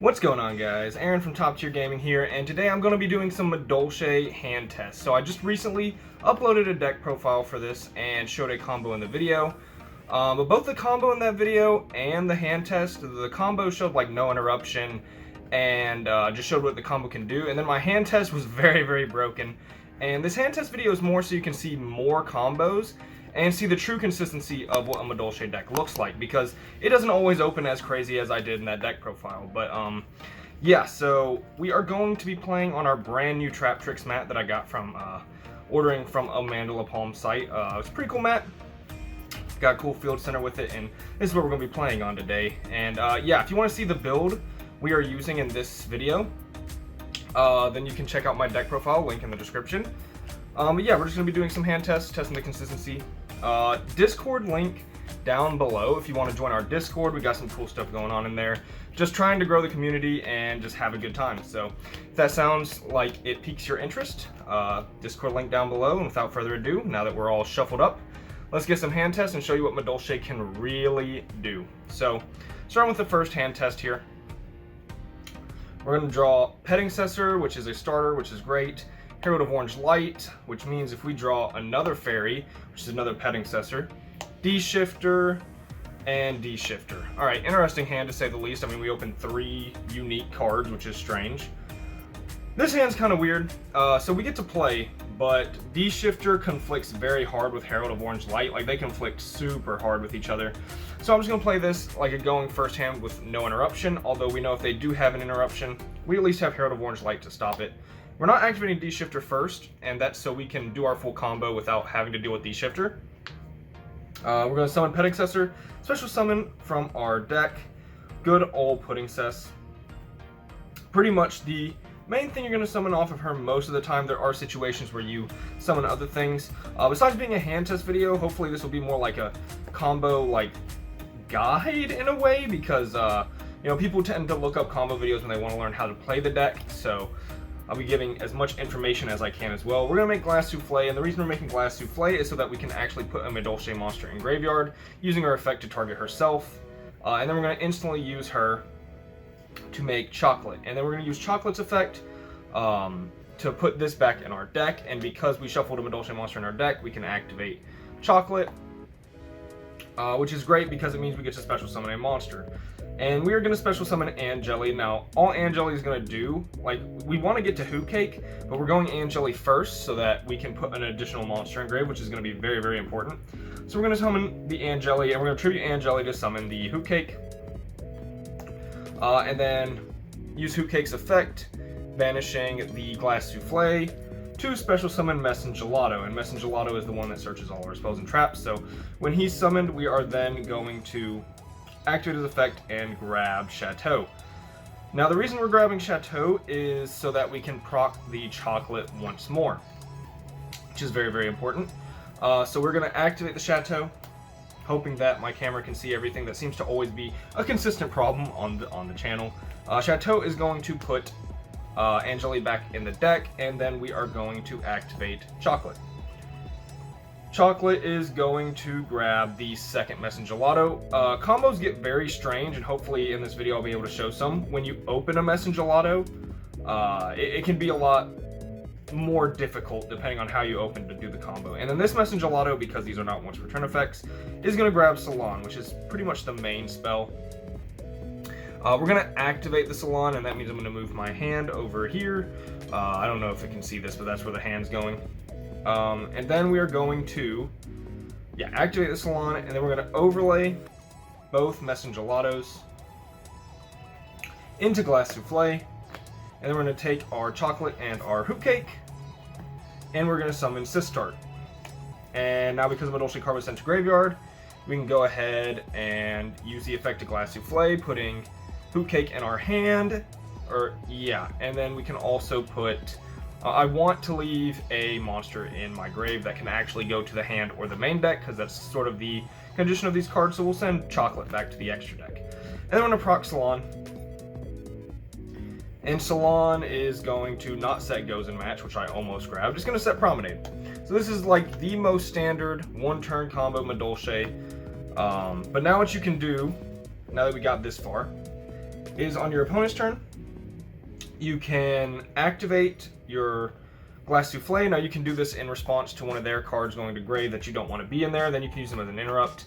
What's going on, guys? Aaron from Top Tier Gaming here, and today I'm going to be doing some Madolche hand tests. So I just recently uploaded a deck profile for this and showed a combo in the video. But both the combo in that video and the hand test, the combo showed like no interruption and just showed what the combo can do. And then my hand test was very broken. And this hand test video is more so you can see more combos and see the true consistency of what a Madolche deck looks like, because it doesn't always open as crazy as I did in that deck profile. But yeah, so we are going to be playing on our brand new Trap Tricks mat that I got from ordering from a Madolche site. It's a pretty cool mat. Got a cool field center with it, and this is what we're going to be playing on today. And yeah, if you want to see the build we are using in this video, then you can check out my deck profile, link in the description. But yeah, we're just going to be doing some hand tests, testing the consistency. Discord link down below if you want to join our Discord. We got some cool stuff going on in there. Just trying to grow the community and just have a good time. So if that sounds like it piques your interest, Discord link down below. And without further ado, now that we're all shuffled up, let's get some hand tests and show you what Madolche can really do. So starting with the first hand test here, we're going to draw Petting-Cessor, which is a starter, which is great. Herald of Orange Light, which means if we draw another fairy, which is another Petting-Cessor, D-Shifter, and D-Shifter. Alright, interesting hand to say the least. I mean, we opened 3 unique cards, which is strange. This hand's kind of weird. So we get to play, but D-Shifter conflicts very hard with Herald of Orange Light. Like, they conflict super hard with each other. So I'm just going to play this like a going first hand with no interruption, although we know if they do have an interruption, we at least have Herald of Orange Light to stop it. We're not activating D-Shifter first, and that's so we can do our full combo without having to deal with D-Shifter. We're going to summon Petting-Cessor, special summon from our deck. Good old Pudding-Cess. Pretty much the main thing you're going to summon off of her most of the time. There are situations where you summon other things. Besides being a hand test video, hopefully this will be more like a combo like guide in a way, because you know, people tend to look up combo videos when they want to learn how to play the deck. So I'll be giving as much information as I can as well. We're going to make Glass Souffle, and the reason we're making Glass Souffle is so that we can actually put a Madolche monster in graveyard, using our effect to target herself. And then we're going to instantly use her to make Chocolate. And then we're going to use Chocolate's effect to put this back in our deck. And because we shuffled a Madolche monster in our deck, we can activate Chocolate, which is great because it means we get to special summon a monster. And we are going to special summon Angeli. Now, all Angeli is going to do, like, we want to get to Hoot Cake, but we're going Angeli first so that we can put an additional monster in grave, which is going to be very important. So we're going to summon the Angeli, and we're going to tribute Angeli to summon the Hoot Cake. And then use Hoot Cake's effect, banishing the Glass Souffle, to special summon Gelato. And Gelato is the one that searches all our spells and traps. So when he's summoned, we are then going to activate his effect and grab Chateau. Now the reason we're grabbing Chateau is so that we can proc the Chocolate once more, which is very important. So we're going to activate the Chateau, hoping that my camera can see everything. That seems to always be a consistent problem on the channel. Chateau is going to put Angeli back in the deck, and then we are going to activate Chocolate. Chocolate is going to grab the second Gelato. Combos get very strange, and hopefully in this video I'll be able to show some. When you open a Gelato, it can be a lot more difficult depending on how you open to do the combo. And then this Gelato, because these are not once per turn effects, is going to grab Salon, which is pretty much the main spell. We're going to activate the Salon, and that means I'm going to move my hand over here. I don't know if it can see this, but that's where the hand's going. And then we are going to, activate the Salon, and then we're going to overlay both Gelatos into Glass Souffle, and then we're going to take our Chocolate and our Hoot Cake, and we're going to summon Sistart. And now because Madolche card was sent to graveyard, we can go ahead and use the effect of Glass Souffle, putting Hoot Cake in our hand, and then we can also put I want to leave a monster in my grave that can actually go to the hand or the main deck, because that's sort of the condition of these cards, so we'll send Chocolate back to the extra deck. And then we're going to proc Salon. And Salon is going to not set Goes and Match, which I almost grabbed. It's going to set Promenade. So this is like the most standard one-turn combo Madolche. But now what you can do, now that we got this far, is on your opponent's turn, you can activate your Glass Souffle. Now you can do this in response to one of their cards going to grave that you don't want to be in there. Then you can use them as an interrupt.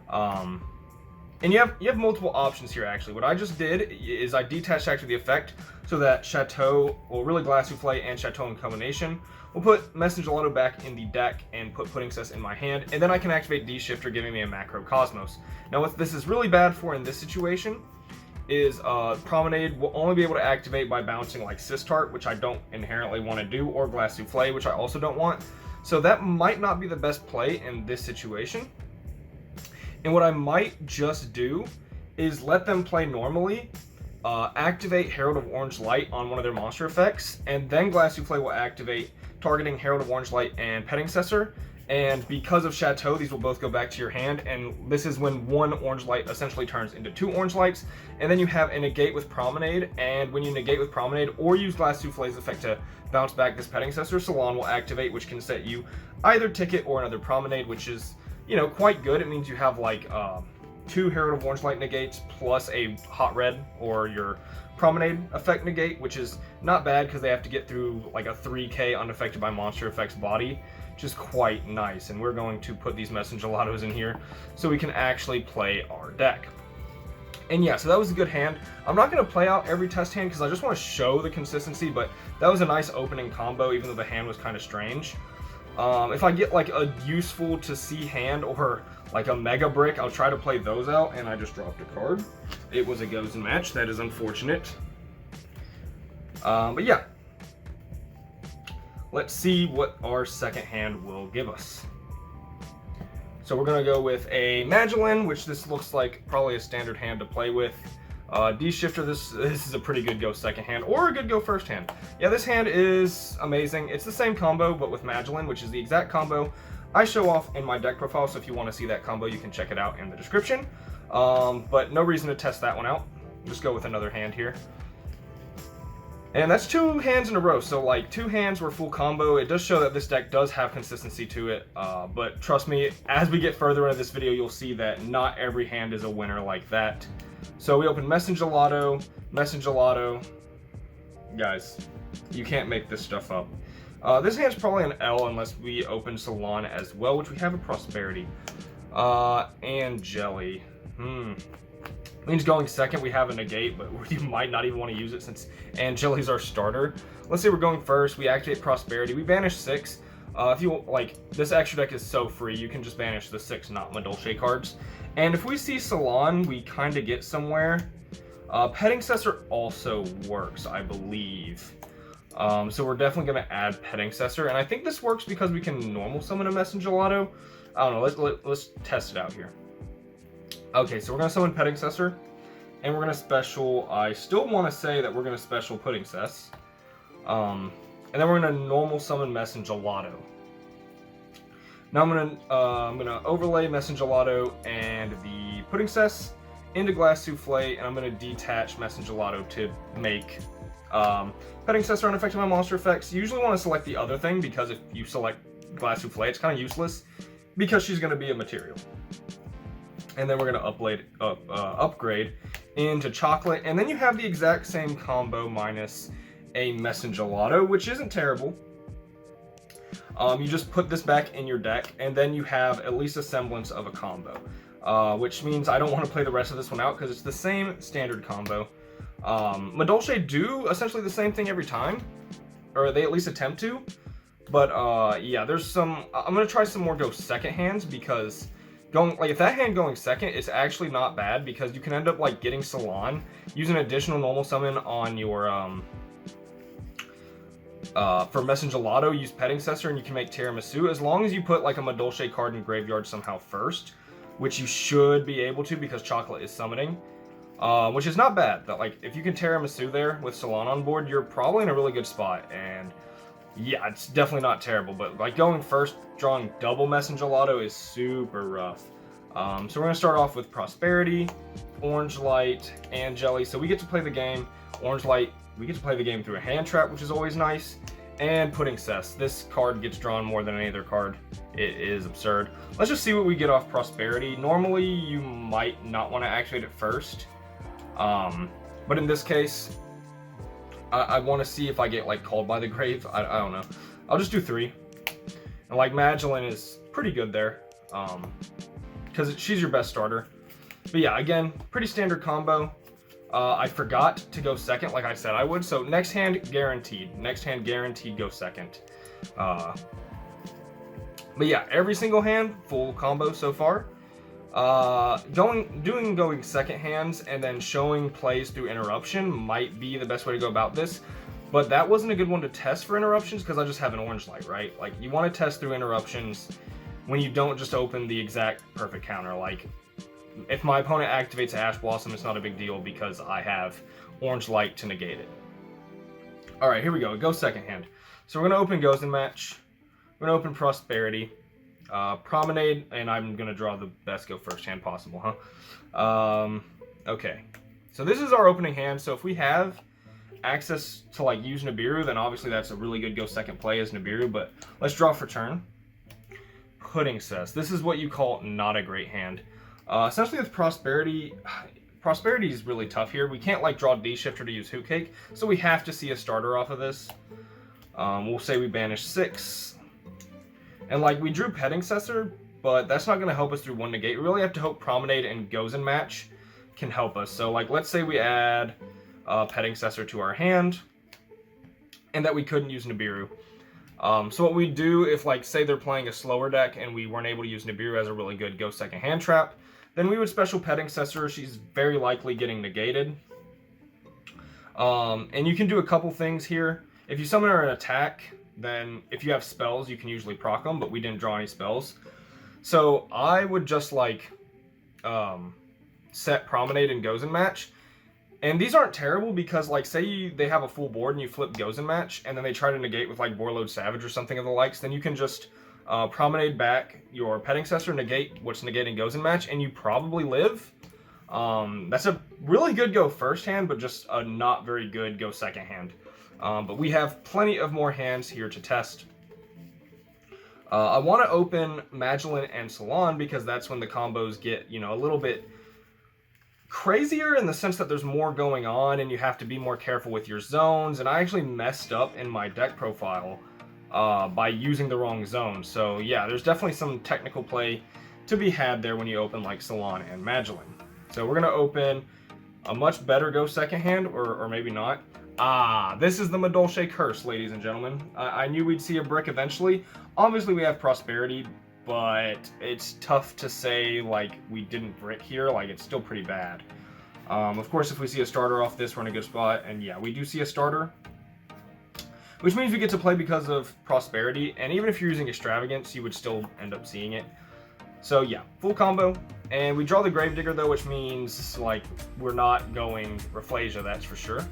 And you have multiple options here actually. What I just did is I detached actually the effect so that Chateau, well really Glass Souffle and Chateau in combination, will put Messenger Gelato back in the deck and put Pudding Cess in my hand. And then I can activate D-Shifter, giving me a Macro Cosmos. Now what this is really bad for in this situation is Promenade will only be able to activate by bouncing like Sistart, which I don't inherently want to do, or Glass Souffle, which I also don't want. So that might not be the best play in this situation. And what I might just do is let them play normally, activate Herald of Orange Light on one of their monster effects, and then Glass Souffle will activate, targeting Herald of Orange Light and Petting Cessor. And because of Chateau, these will both go back to your hand, and this is when one orange light essentially turns into two orange lights. And then you have a negate with Promenade, and when you negate with Promenade or use Glass Souffle's effect to bounce back this Petting Cessor, Salon will activate, which can set you either Ticket or another Promenade, which is, you know, quite good. It means you have like 2 Herald of Orange Light negates plus a Hot Red or your Promenade effect negate, which is not bad because they have to get through like a 3k unaffected by monster effects body, which is quite nice. And we're going to put these Messenger Gelatos in here so we can actually play our deck. And yeah, so that was a good hand. I'm not going to play out every test hand because I just want to show the consistency, but that was a nice opening combo even though the hand was kind of strange. If I get like a useful to see hand or like a Mega Brick, I'll try to play those out, and I just dropped a card. It was a Gozen match. That is unfortunate. But yeah. Let's see what our second hand will give us. So we're going to go with a Madolche, which this looks like probably a standard hand to play with. D-Shifter, this is a pretty good go second hand, or a good go first hand. Yeah, this hand is amazing. It's the same combo, but with Madolche, which is the exact combo I show off in my deck profile, so if you want to see that combo, you can check it out in the description. But no reason to test that one out. Just go with another hand here. And that's 2 hands in a row, so like 2 hands were full combo. It does show that this deck does have consistency to it, but trust me, as we get further into this video, you'll see that not every hand is a winner like that. So we open Messenger Gelato. Guys, you can't make this stuff up. This hand's probably an L unless we open Salon as well, which we have a Prosperity. And Jelly. Means going second, we have a negate, but you might not even want to use it since Jelly's our starter. Let's say we're going first, we activate Prosperity, we banish 6. If you like, this extra deck is so free, you can just banish the 6 not Madolche cards. And if we see Salon, we kind of get somewhere. Petting Cessor also works, I believe. So we're definitely going to add Petting Cessor, and I think this works because we can normal summon a Messenger Gelato. I don't know, let's test it out here. Okay, so we're going to summon Petting Cessor, and we're going to special, I still want to say that we're going to special Pudding Cess. And then we're going to normal summon Messenger Gelato. Now I'm going to overlay Messenger Gelato and the Pudding Cess into Glass Souffle, and I'm going to detach Messenger Gelato to make Petting Cessor unaffected by monster effects. You usually want to select the other thing, because if you select Glass Souffle, it's kind of useless, because she's going to be a material. And then we're going to upgrade into Chocolate, and then you have the exact same combo minus a Messenger Gelato, which isn't terrible. You just put this back in your deck, and then you have at least a semblance of a combo, which means I don't want to play the rest of this one out because it's the same standard combo. Madolche do essentially the same thing every time, or they at least attempt to, but yeah, there's some, I'm going to try some more go second hands, because if that hand going second is actually not bad, because you can end up like getting Salon, use an additional normal summon on your for Messenger Gelato, use Petting Cessor, and you can make Tiramisu, as long as you put like a Madolche card in graveyard somehow first, which you should be able to because Chocolate is summoning, which is not bad. That, like, if you can Tiramisu there with Salon on board, you're probably in a really good spot. And yeah, it's definitely not terrible, but like going first, drawing double Messenger Gelato is super rough. So we're going to start off with Prosperity, Orange Light, and Jelly. So we get to play the game. Orange Light, we get to play the game through a hand trap, which is always nice. And Pudding Cess. This card gets drawn more than any other card. It is absurd. Let's just see what we get off Prosperity. Normally, you might not want to activate it first. But in this case, I want to see if I get like called by the grave. I don't know. I'll just do 3. And like Madolche is pretty good there, because she's your best starter. But yeah, again, pretty standard combo. I forgot to go second like I said I would, so next hand guaranteed. Next hand guaranteed go second. But yeah, every single hand full combo so far. Going second hands and then showing plays through interruption might be the best way to go about this. But that wasn't a good one to test for interruptions because I just have an orange light, right? Like, you want to test through interruptions when you don't just open the exact perfect counter. Like, if my opponent activates Ash Blossom, it's not a big deal because I have orange light to negate it. Alright, here we go. Go second hand. So we're going to open Goes and Match. We're going to open Prosperity. Promenade, and I'm going to draw the best go first hand possible, huh? Okay. So this is our opening hand, so if we have access to like use Nibiru, then obviously that's a really good go second play as Nibiru, but let's draw for turn. Pudding Cess. This is what you call not a great hand. Essentially with Prosperity is really tough here. We can't like draw D-Shifter to use Hoot Cake, so we have to see a starter off of this. We'll say we banish 6. And like we drew Petting Cessor, but that's not going to help us through 1 negate. We really have to hope Promenade and Goes and Match can help us. So like let's say we add Petting Cessor to our hand, and that we couldn't use Nibiru. So what we do if like say they're playing a slower deck and we weren't able to use Nibiru as a really good go second hand trap, then we would special Petting Cessor. She's very likely getting negated. And you can do a couple things here. If you summon her an attack, then if you have spells, you can usually proc them, but we didn't draw any spells. So I would just like set Promenade and Goes and Match. And these aren't terrible because like say they have a full board and you flip Goes and Match and then they try to negate with like Borload Savage or something of the likes, then you can just Promenade back your Petting Cessor, negate what's negating Goes and Match, and you probably live. That's a really good go first hand, but just a not very good go second hand. But we have plenty of more hands here to test. I want to open Madolche and Salon because that's when the combos get, you know, a little bit crazier in the sense that there's more going on and you have to be more careful with your zones. And I actually messed up in my deck profile by using the wrong zone. So yeah, there's definitely some technical play to be had there when you open like Salon and Madolche. So we're going to open a much better go second hand, or maybe not. This is the Madolche curse, ladies and gentlemen. I knew we'd see a brick eventually. Obviously we have Prosperity, but it's tough to say like we didn't brick here. Like it's still pretty bad. Of course, if we see a starter off this, we're in a good spot. And yeah, we do see a starter, which means we get to play because of Prosperity. And even if you're using Extravagance, you would still end up seeing it. So yeah, full combo. And we draw the Gravedigger though, which means like we're not going Rafflesia, that's for sure.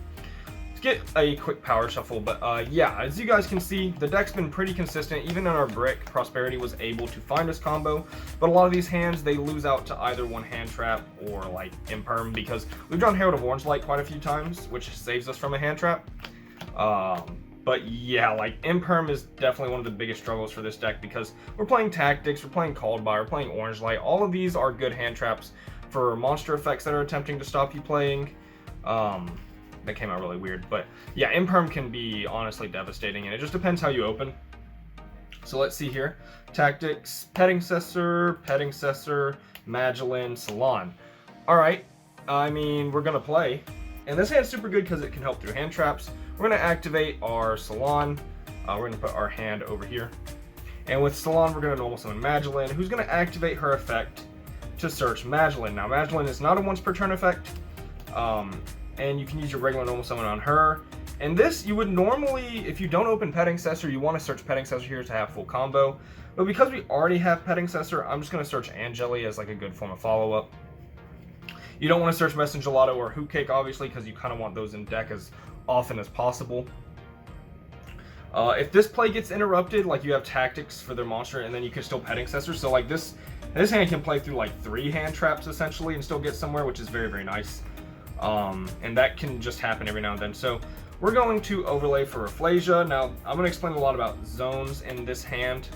Let's get a quick power shuffle, but yeah, as you guys can see, the deck's been pretty consistent. Even in our brick, Prosperity was able to find us combo, but a lot of these hands, they lose out to either one hand trap or like Imperm, because we've drawn Herald of Orange Light quite a few times, which saves us from a hand trap. But yeah, like Imperm is definitely one of the biggest struggles for this deck because we're playing Tactics, we're playing Called By, we're playing Orange Light. All of these are good hand traps for monster effects that are attempting to stop you playing. That came out really weird, but yeah, Imperm can be honestly devastating, and it just depends how you open. So let's see here. Tactics, Petting Cessor, Madolche, Salon. Alright, I mean, we're gonna play. And this hand's super good because it can help through hand traps. We're going to activate our Salon. We're going to put our hand over here. And with Salon, we're going to normal summon Madolche, who's going to activate her effect to search Madolche. Now, Madolche is not a once per turn effect. And you can use your regular normal summon on her. And this, you would normally, if you don't open Petting Cessor, you want to search Petting Cessor here to have full combo. But because we already have Petting Cessor, I'm just going to search Angeli as like a good form of follow-up. You don't want to search Messenger Lotto or Hoot Cake, obviously, because you kind of want those in deck as often as possible. If this play gets interrupted, like you have Tactics for their monster, and then you can still Petting Cessor. So like this hand can play through like 3 hand traps essentially and still get somewhere, which is very, very nice. And that can just happen every now and then. So we're going to overlay for Rafflesia. Now I'm going to explain a lot about zones in this hand.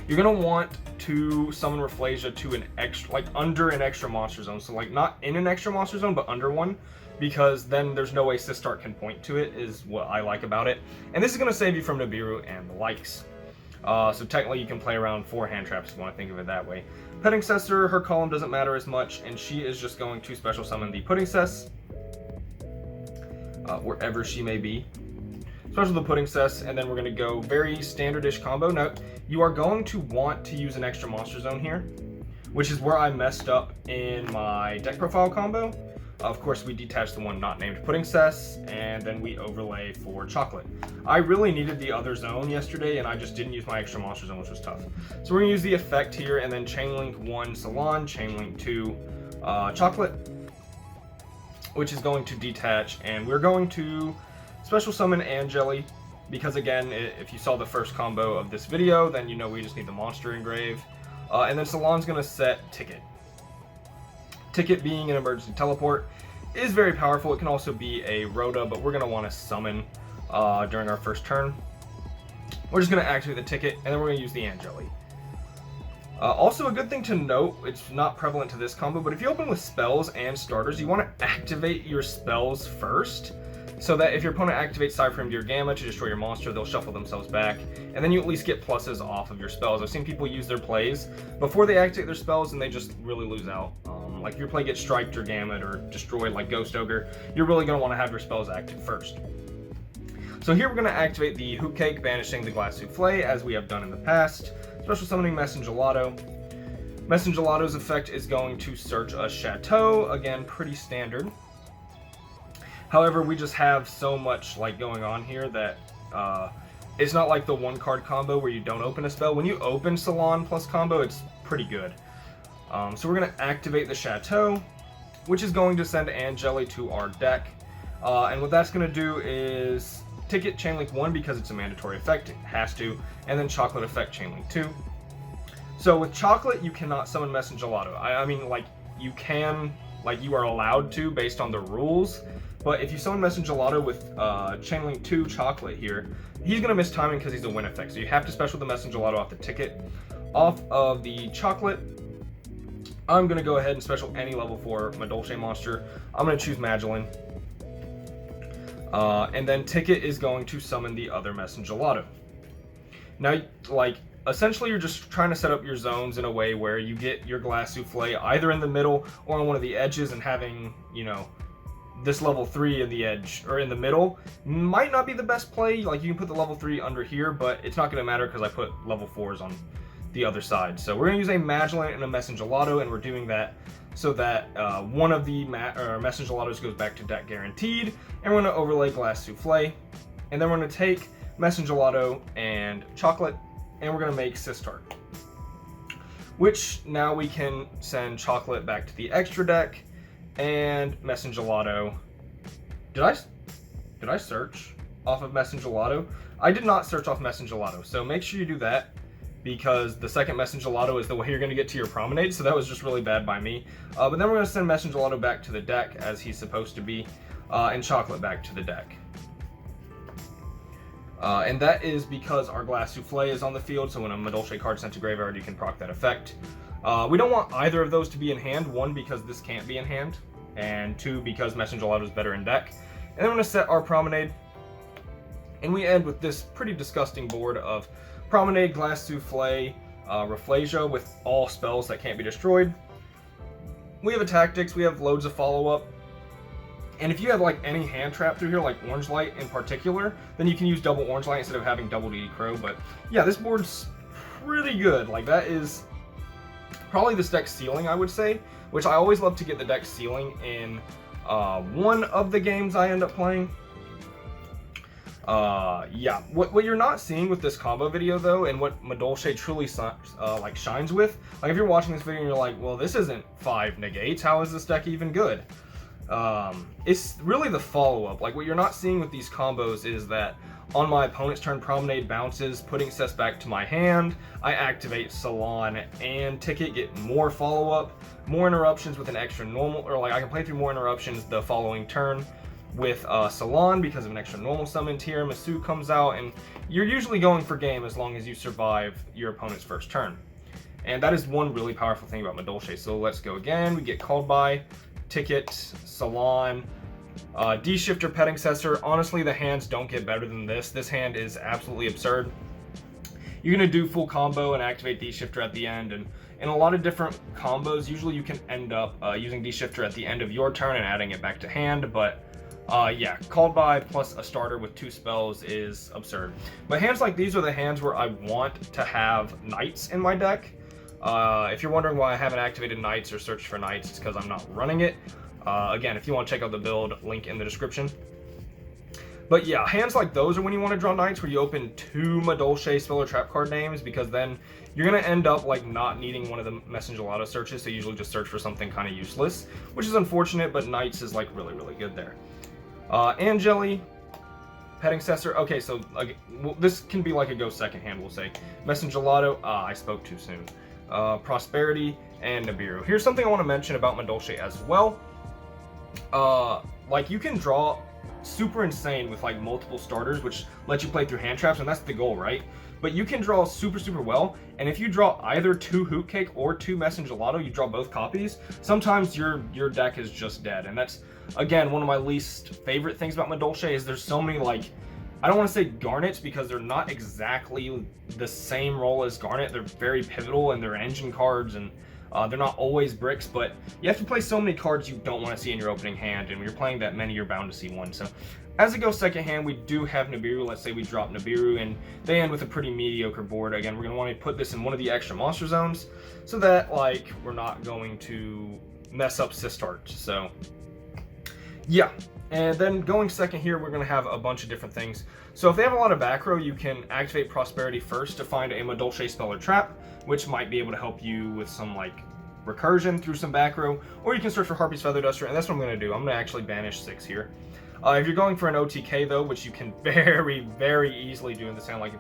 You're going to want to summon Rafflesia to an extra, like under an extra monster zone. So like not in an extra monster zone, but under one. because then there's no way Sistart can point to it, is what I like about it. And this is going to save you from Nibiru and the likes. So technically you can play around 4 hand traps if you want to think of it that way. Pettingcessor, her column doesn't matter as much, and she is just going to special summon the Puddingcess, wherever she may be. Special the Puddingcess, and then we're going to go very standard-ish combo. Now, you are going to want to use an extra monster zone here, which is where I messed up in my deck profile combo. Of course, we detach the one not named Puddingcess, and then we overlay for Chocolate. I really needed the other zone yesterday, and I just didn't use my extra monster zone, which was tough. So we're going to use the effect here, and then Chainlink 1 Salon, Chainlink 2 Chocolate, which is going to detach, and we're going to special summon Angeli, because again, if you saw the first combo of this video, then you know we just need the monster engrave. And then Salon's going to set Ticket. Ticket, being an emergency teleport, is very powerful. It can also be a Rhoda, but we're going to want to summon during our first turn. We're just going to activate the Ticket, and then we're going to use the Angeli. Also, a good thing to note, it's not prevalent to this combo, but if you open with spells and starters, you want to activate your spells first, so that if your opponent activates Cypher into your Gamma to destroy your monster, they'll shuffle themselves back, and then you at least get pluses off of your spells. I've seen people use their plays before they activate their spells, and they just really lose out. Like if your play gets striked or gammed or destroyed like Ghost Ogre, you're really going to want to have your spells active first. So here we're going to activate the Hoop Cake, banishing the Glass Souffle, as we have done in the past. Special summoning Messengelato. Messengelato's effect is going to search a Chateau, again, pretty standard. However, we just have so much like going on here that it's not like the 1-card combo where you don't open a spell. When you open Salon plus combo, it's pretty good. So we're going to activate the Chateau, which is going to send Angeli to our deck. And what that's going to do is Ticket Chainlink 1 because it's a mandatory effect, it has to, and then Chocolate effect Chainlink 2. So with Chocolate, you cannot summon Messengelato. I mean, like, you can, like, you are allowed to based on the rules, but if you summon Messengelato with Chainlink 2 Chocolate here, he's going to miss timing because he's a win effect. So you have to special the Messengelato off the Ticket. Off of the Chocolate, I'm going to go ahead and special any level 4 Madolche monster. I'm going to choose Magdalene. And then Ticket is going to summon the other Messengelato. Now, like, essentially you're just trying to set up your zones in a way where you get your Glass Souffle either in the middle or on one of the edges, and having, you know, this level 3 in the edge or in the middle might not be the best play. Like, you can put the level 3 under here, but it's not going to matter because I put level 4s on the other side. So we're going to use a Magdalene and a Messengelato, and we're doing that so that one of the Messengelatos goes back to deck guaranteed, and we're going to overlay Glass Souffle, and then we're going to take Messengelato and Chocolate, and we're going to make Sistart, which now we can send Chocolate back to the extra deck, and Messengelato. Did I search off of Messengelato? I did not search off Messengelato, so make sure you do that, because the second Messengelato is the way you're going to get to your Promenade, so that was just really bad by me. But then we're going to send Messengelato back to the deck, as he's supposed to be, and Chocolate back to the deck. And that is because our Glass Souffle is on the field, so when a Madolche card sent to graveyard, you can proc that effect. We don't want either of those to be in hand, 1, because this can't be in hand, and 2, because Messengelato is better in deck. And then we're going to set our Promenade, and we end with this pretty disgusting board of Promenade, Glass Souffle, Rafflesia with all spells that can't be destroyed. We have a Tactics, we have loads of follow-up, and if you have like any hand trap through here, like Orange Light in particular, then you can use double Orange Light instead of having double DD Crow. But yeah, this board's pretty good. Like, that is probably this deck's ceiling, I would say, which I always love to get the deck ceiling in one of the games I end up playing. Yeah, what you're not seeing with this combo video though, and what Madolche truly like shines with, like if you're watching this video and you're like, well, this isn't 5 negates, how is this deck even good? It's really the follow-up. Like, what you're not seeing with these combos is that on my opponent's turn, Promenade bounces, putting Cess back to my hand, I activate Salon and Ticket, get more follow-up, more interruptions with an extra normal, or like I can play through more interruptions the following turn with Salon because of an extra normal summon. Tiramisu comes out, and you're usually going for game as long as you survive your opponent's first turn. And that is one really powerful thing about Madolche. So let's go again. We get called by Ticket, Salon, D-Shifter, Petting Cessor. Honestly, the hands don't get better than this. This hand is absolutely absurd. You're going to do full combo and activate D-Shifter at the end, and in a lot of different combos, usually you can end up using D-Shifter at the end of your turn and adding it back to hand, but yeah, called by plus a starter with 2 spells is absurd. But hands like these are the hands where I want to have Knights in my deck. If you're wondering why I haven't activated Knights or searched for Knights, it's because I'm not running it. Again, if you want to check out the build, link in the description. But yeah, hands like those are when you want to draw Knights, where you open 2 Madolche spell or trap card names, because then you're going to end up like not needing one of the Messenger Lotto searches, so you usually just search for something kind of useless, which is unfortunate, but Knights is like really, really good there. Angeli, Petting Cessor. Okay, so this can be like a go second hand, we'll say. Messenger Lotto. I spoke too soon. Prosperity, and Nibiru. Here's something I want to mention about Madolche as well. Like, you can draw super insane with like multiple starters, which lets you play through hand traps, and that's the goal, right? But you can draw super, super well, and if you draw either 2 Hoot Cake or 2 Messenger Lotto, you draw both copies, sometimes your deck is just dead. And that's, again, one of my least favorite things about Madolche is there's so many, like, I don't want to say garnets because they're not exactly the same role as garnet. They're very pivotal, and they're engine cards, and they're not always bricks, but you have to play so many cards you don't want to see in your opening hand, and when you're playing that many, you're bound to see one. So as it goes second hand, we do have Nibiru. Let's say we drop Nibiru, and they end with a pretty mediocre board. Again, we're going to want to put this in one of the extra monster zones so that, like, we're not going to mess up Sistart. So yeah. And then going second here, we're going to have a bunch of different things. So if they have a lot of back row, you can activate Prosperity first to find a Madolche spell or trap, which might be able to help you with some, like, recursion through some back row, or you can search for Harpy's Feather Duster, and that's what I'm going to do. I'm going to actually banish 6 here. If you're going for an OTK, though, which you can very, very easily do in this hand, like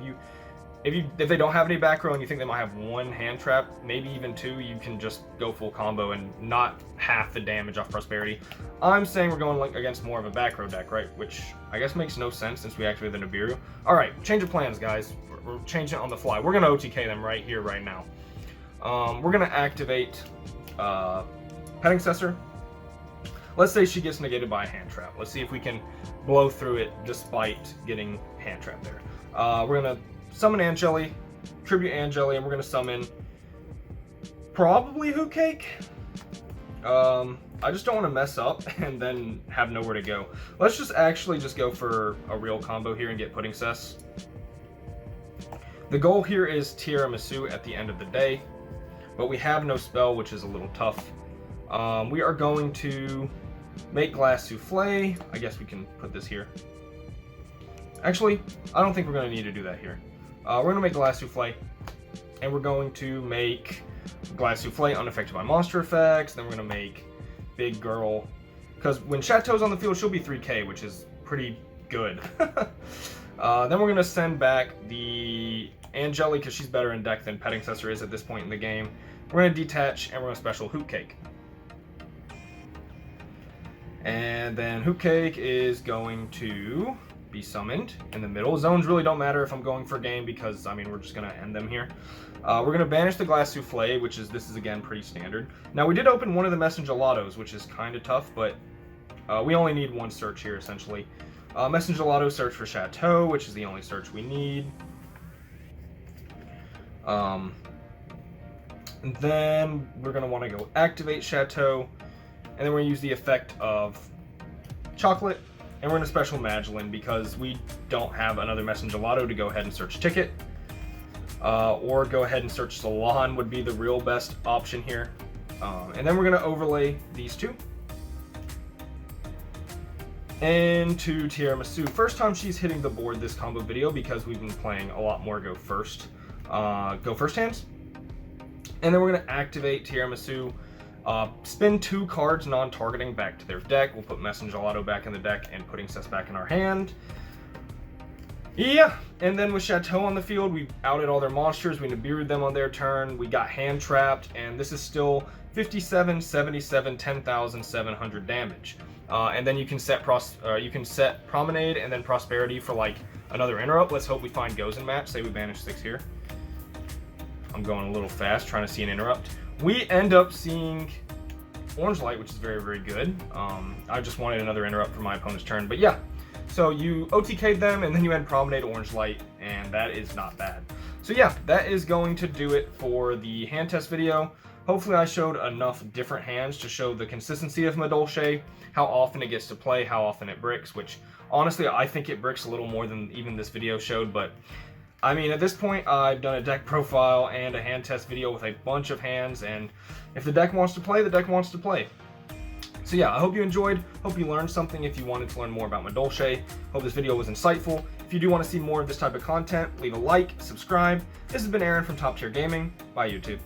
if they don't have any back row and you think they might have 1 hand trap, maybe even 2, you can just go full combo and not half the damage off Prosperity. I'm saying we're going like against more of a back row deck, right? Which I guess makes no sense since we activated the Nibiru. Alright, change of plans, guys. We're changing it on the fly. We're going to OTK them right here, right now. We're going to activate Petting Cessor. Let's say she gets negated by a hand trap. Let's see if we can blow through it despite getting hand trap there. We're going to summon Angeli, tribute Angeli, and we're going to summon probably Hoot Cake. I just don't want to mess up and then have nowhere to go. Let's just actually just go for a real combo here and get Pudding Cess. The goal here is Tiramisu at the end of the day, but we have no spell, which is a little tough. We are going to make Glass Souffle. I guess we can put this here. Actually, I don't think we're going to need to do that here. We're going to make Glass Souffle, and we're going to make Glass Souffle unaffected by monster effects. Then we're going to make Big Girl, because when Chateau's on the field, she'll be 3k, which is pretty good. Then we're going to send back the Angeli, because she's better in deck than Petting Cessor is at this point in the game. We're going to detach, and we're going to special Hoot Cake. And then Hoot Cake is going to be summoned in the middle. Zones really don't matter if I'm going for a game because, I mean, we're just going to end them here. We're going to banish the Glass Souffle, which is, this is again pretty standard. Now, we did open one of the Messenger Lottos, which is kind of tough, but we only need 1 search here, essentially. Messenger Lotto, search for Chateau, which is the only search we need. And then we're going to want to go activate Chateau, and then we're going to use the effect of Chocolate, and we're going to special Magdalene because we don't have another Messenger Lotto to go ahead and search Ticket. Or go ahead and search Salon would be the real best option here. And then we're going to overlay these 2 into Tiramisu. First time she's hitting the board this combo video because we've been playing a lot more go first hands. And then we're going to activate Tiramisu. Spin 2 cards non-targeting back to their deck. We'll put Messenger Lotto back in the deck and Pudding Cess back in our hand. Yeah, and then with Chateau on the field, we outed all their monsters, we Nibiru'd them on their turn, we got hand trapped, and this is still 57, 77, 10,700 damage. And then you can set Promenade and then Prosperity for like another interrupt. Let's hope we find Goes in match. Say we banish 6 here. I'm going a little fast, trying to see an interrupt. We end up seeing Orange Light, which is very, very good. I just wanted another interrupt for my opponent's turn, but yeah. So you OTK'd them, and then you had Promenade Orange Light, and that is not bad. So yeah, that is going to do it for the hand test video. Hopefully I showed enough different hands to show the consistency of Madolche, how often it gets to play, how often it bricks, which honestly I think it bricks a little more than even this video showed, but I mean, at this point, I've done a deck profile and a hand test video with a bunch of hands, and if the deck wants to play, the deck wants to play. So yeah, I hope you enjoyed, hope you learned something if you wanted to learn more about Madolche. Hope this video was insightful. If you do want to see more of this type of content, leave a like, subscribe. This has been Aaron from Top Tier Gaming. Bye, YouTube.